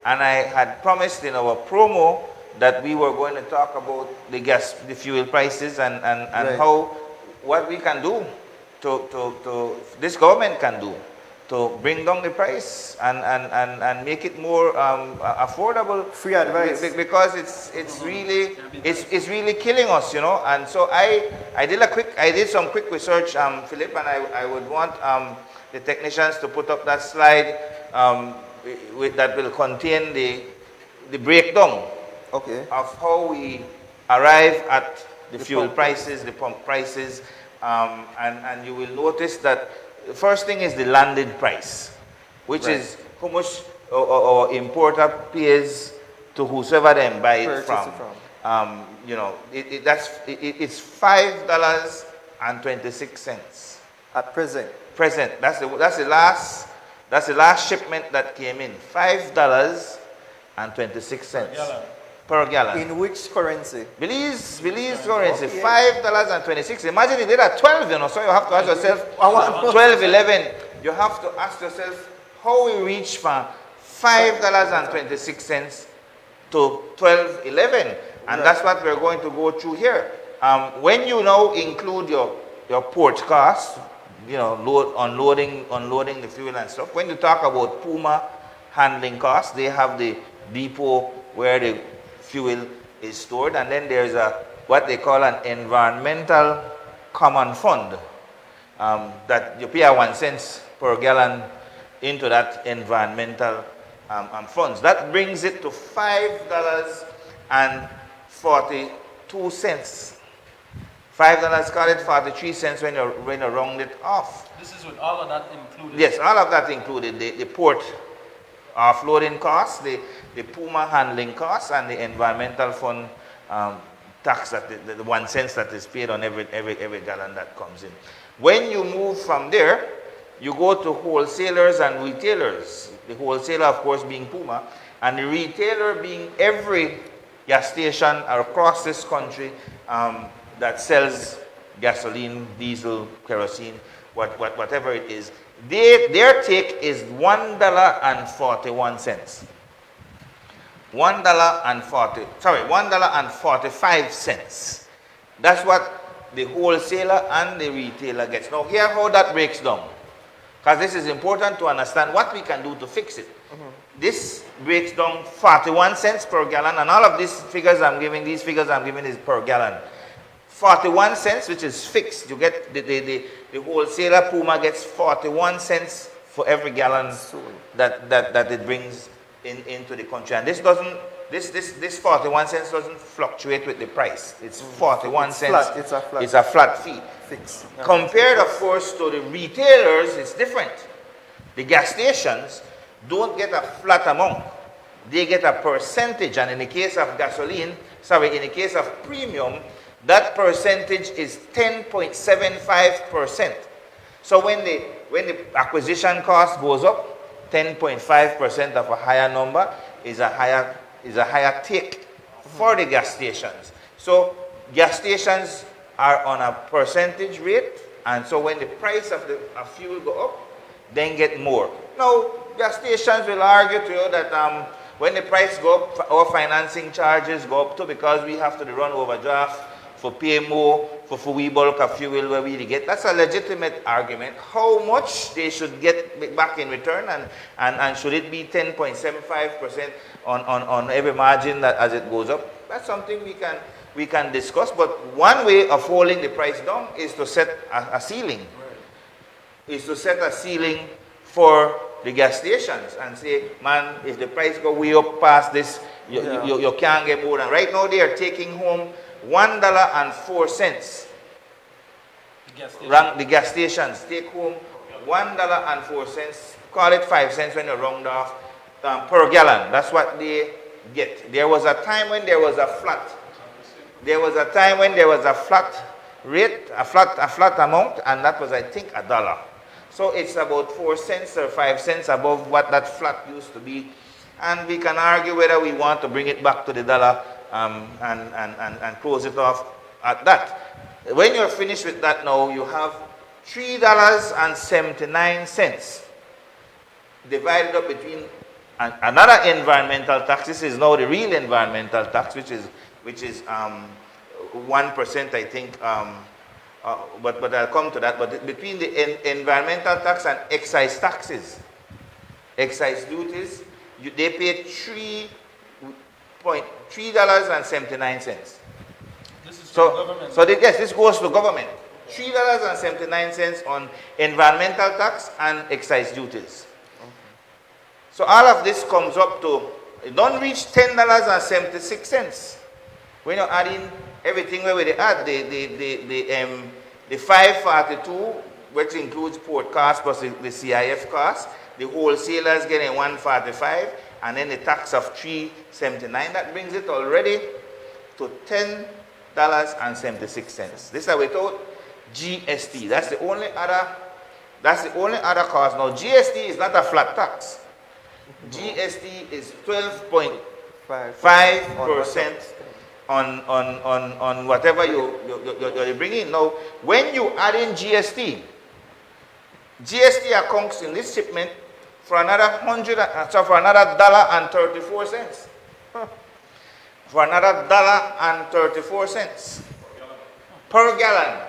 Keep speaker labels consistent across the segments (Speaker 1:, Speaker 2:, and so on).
Speaker 1: And I had promised in our promo that we were going to talk about the fuel prices and
Speaker 2: Right.
Speaker 1: how, what we can do this government can do to bring down the price and make it more affordable.
Speaker 2: Free advice.
Speaker 1: Because it's really killing us, you know. And so I did some quick research, Philip, and I would want the technicians to put up that slide that will contain the breakdown
Speaker 2: Okay.
Speaker 1: of how we arrive at the fuel prices, the pump prices, and you will notice that the first thing is the landed price, which
Speaker 2: Right.
Speaker 1: is how much our importer pays to whosoever they buy it
Speaker 2: Purchase
Speaker 1: from.
Speaker 2: it from.
Speaker 1: You know, it's $5.26
Speaker 2: At present.
Speaker 1: present. That's the last shipment that came in. $5.26 per gallon.
Speaker 2: In which currency?
Speaker 1: Belize currency,
Speaker 2: Okay.
Speaker 1: $5.26. Imagine it did at 12, you know. So you have to ask yourself, 12, 11. You have to ask yourself how we reach from $5.26 to 12, 11. And
Speaker 2: Right.
Speaker 1: that's what we're going to go through here. When you now include your port costs, you know, unloading the fuel and stuff. When you talk about Puma handling costs, they have the depot where the fuel is stored, and then there's what they call an environmental common fund that you pay 1 cent per gallon into that environmental funds. That brings it to $5.42. $5, call it 43 cents when you round it off.
Speaker 3: This is with all of that included.
Speaker 1: Yes, all of that included the port offloading costs, the Puma handling costs, and the environmental fund tax, that the 1 cent that is paid on every gallon that comes in. When you move from there, you go to wholesalers and retailers. The wholesaler, of course, being Puma, and the retailer being every gas station across this country that sells gasoline, diesel, kerosene, whatever it is. Their take is $1.41. $1.45. That's what the wholesaler and the retailer gets. Now, here how that breaks down, because this is important to understand what we can do to fix it. This breaks down 41 cents per gallon, and all of these figures I'm giving is per gallon. 41 cents, which is fixed. You get the wholesaler Puma gets 41 cents for every gallon that it brings into the country. And this 41 cents doesn't fluctuate with the price. It's 41 cents.
Speaker 2: Flat. It's a flat.
Speaker 1: It's a flat fee.
Speaker 2: Fixed.
Speaker 1: Compared, of course, to the retailers, it's different. The gas stations don't get a flat amount. They get a percentage, and in the case of in the case of premium, that percentage is 10.75%. So when the acquisition cost goes up, 10.5% of a higher number is a higher take for the gas stations. So gas stations are on a percentage rate, and so when the price of fuel go up, then get more. Now, gas stations will argue to you that when the price go up, our financing charges go up too, because we have to run overdraft for pay more for we bulk of fuel where we get. That's a legitimate argument. How much they should get back in return, and should it be 10.75% on every margin that as it goes up? That's something we can discuss. But one way of holding the price down is to set a ceiling. Is to set a ceiling for the gas stations and say, man, if the price go way up past this, you can't get more than. Right now they are taking home $1.04. The gas stations take home $1.04. Call it 5 cents when you round off per gallon. That's what they get. There was a time when there was a flat. There was a time when there was a flat rate, a flat amount, and that was, I think, $1. So it's about 4 cents or 5 cents above what that flat used to be. And we can argue whether we want to bring it back to the dollar and close it off at that. When you're finished with that now, you have $3.79 divided up between And another environmental tax. This is now the real environmental tax, which is 1%, I think. But I'll come to that. But between the environmental tax and excise taxes, excise duties, they pay $3.79.
Speaker 3: This is
Speaker 1: So,
Speaker 3: the government.
Speaker 1: yes, this goes to government. $3.79 on environmental tax and excise duties. So all of this comes up to, it don't reach $10.76. When you're adding everything where they add, the 542, which includes port cost plus the CIF cost, the wholesalers getting 145, and then the tax of $3.79, that brings it already to $10.76. This is without GST. That's the only other cost. Now GST is not a flat tax. GST is 12.5% on whatever you bring in. Now, when you add in GST accounts in this shipment for another $1.34. For another $1.34 per gallon.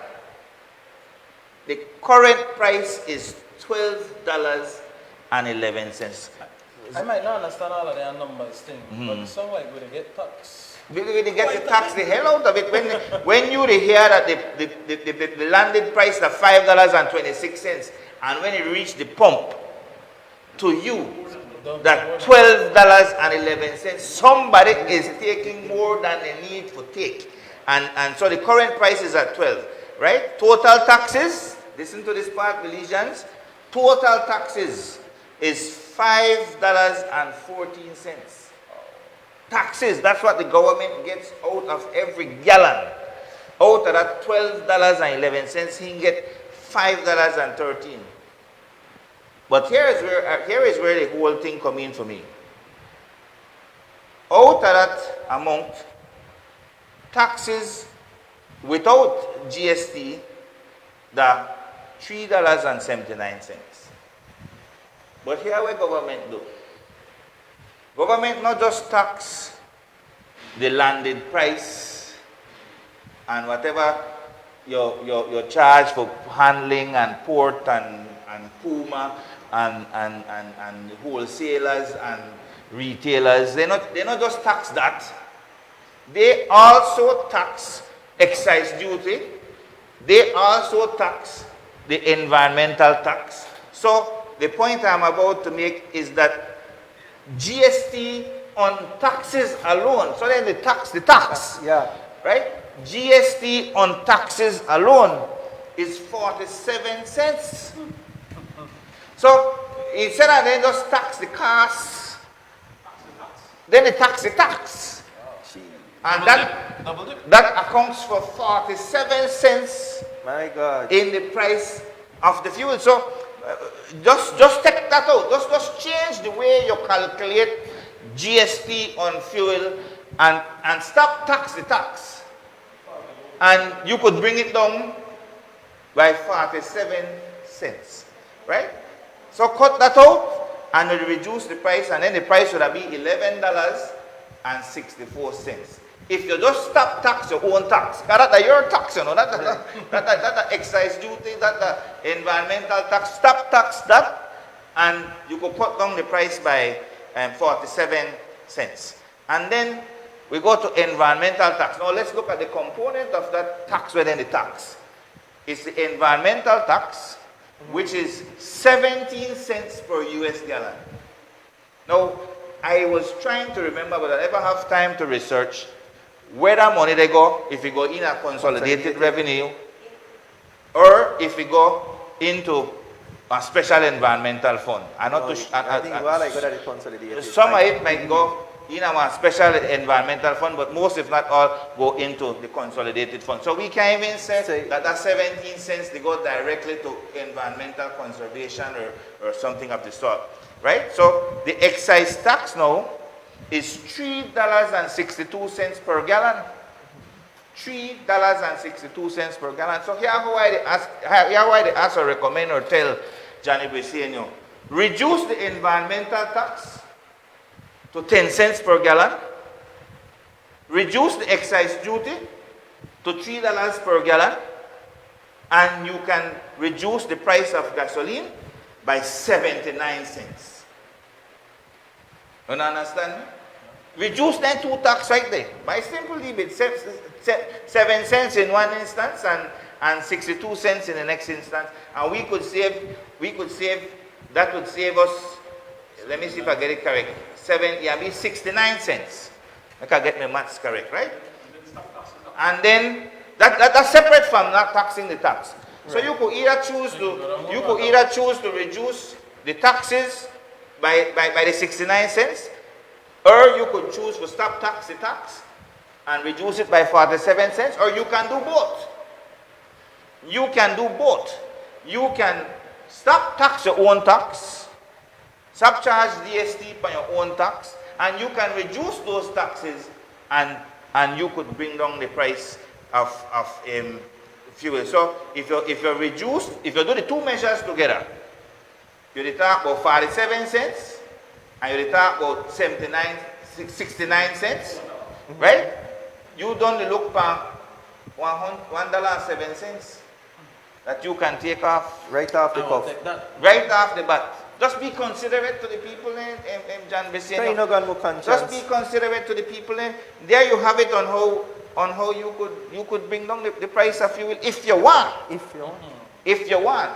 Speaker 1: The current price is $12.11.
Speaker 3: I might not understand all of their numbers thing, but it sounds like we get tax.
Speaker 1: They get the tax the hell out of it. When you hear that the landed price is $5.26, and when it reached the pump to you, that $12.11, somebody is taking more than they need to take. And so the current price is at 12, right? Total taxes, listen to this part, Belizeans, total taxes is $5.14. Taxes, that's what the government gets out of every gallon. Out of that $12.11, he can get $5.13. But here is where the whole thing comes in for me. Out of that amount, taxes without GST, the $3.79. But here what government do. Government not just tax the landed price and whatever your charge for handling and port and Puma and wholesalers and retailers. They not just tax that. They also tax excise duty. They also tax the environmental tax. So the point I'm about to make is that GST on taxes alone, so then the tax,
Speaker 2: Yeah.
Speaker 1: right? GST on taxes alone is 47 cents. So instead of then just tax the cost, then they tax the tax. And that accounts for 47 cents
Speaker 2: My God.
Speaker 1: in the price of the fuel. So just take that out. Just change the way you calculate GST on fuel and stop tax the tax. And you could bring it down by 47 cents. Right? So cut that out and you reduce the price, and then the price would be $11.64. If you just stop tax your own tax, that's your tax, you know, that excise duty, that environmental tax, stop tax that, and you could cut down the price by 47 cents. And then we go to environmental tax. Now let's look at the component of that tax within the tax. It's the environmental tax, which is 17 cents per US gallon. Now, I was trying to remember, but I never have time to research where that money they go, if we go in a consolidated revenue, or if we go into a special environmental fund.
Speaker 2: I think well, I got at the consolidated.
Speaker 1: Some of it might go in our special environmental fund, but most, if not all, go into the consolidated fund. So we can even say that 17 cents, they go directly to environmental conservation or something of the sort, right? So the excise tax now is $3.62 per gallon. $3.62 per gallon. So here why they ask or recommend or tell Johnny Briceño, reduce the environmental tax to 10 cents per gallon. Reduce the excise duty to $3 per gallon. And you can reduce the price of gasoline by 79 cents. You understand me? Reduce that two tax right there. By simple debit, 7 cents in one instance and 62 cents in the next instance. And that would save us, let me see if I get it correct, 69 cents. I can get my maths correct, right? And then, that's separate from not taxing the tax. So you could either choose to reduce the taxes by the 69 cents, or you could choose to stop tax the tax and reduce it by 47 cents, or you can do both. You can do both. You can stop tax your own tax, stop charge DST by your own tax, and you can reduce those taxes and you could bring down the price of fuel. So if you do the two measures together, you talk about 47 cents and you talk about 69 cents, right? You don't look for $1.07 that you can take off
Speaker 2: Right off the cuff.
Speaker 1: right off the bat. Just be considerate to the people in John Bessie.
Speaker 2: Kaya inogan mo conscience.
Speaker 1: Just be considerate to the people in. There you have it on how you could bring down the price of fuel if you want.
Speaker 2: If you want.
Speaker 1: If you want.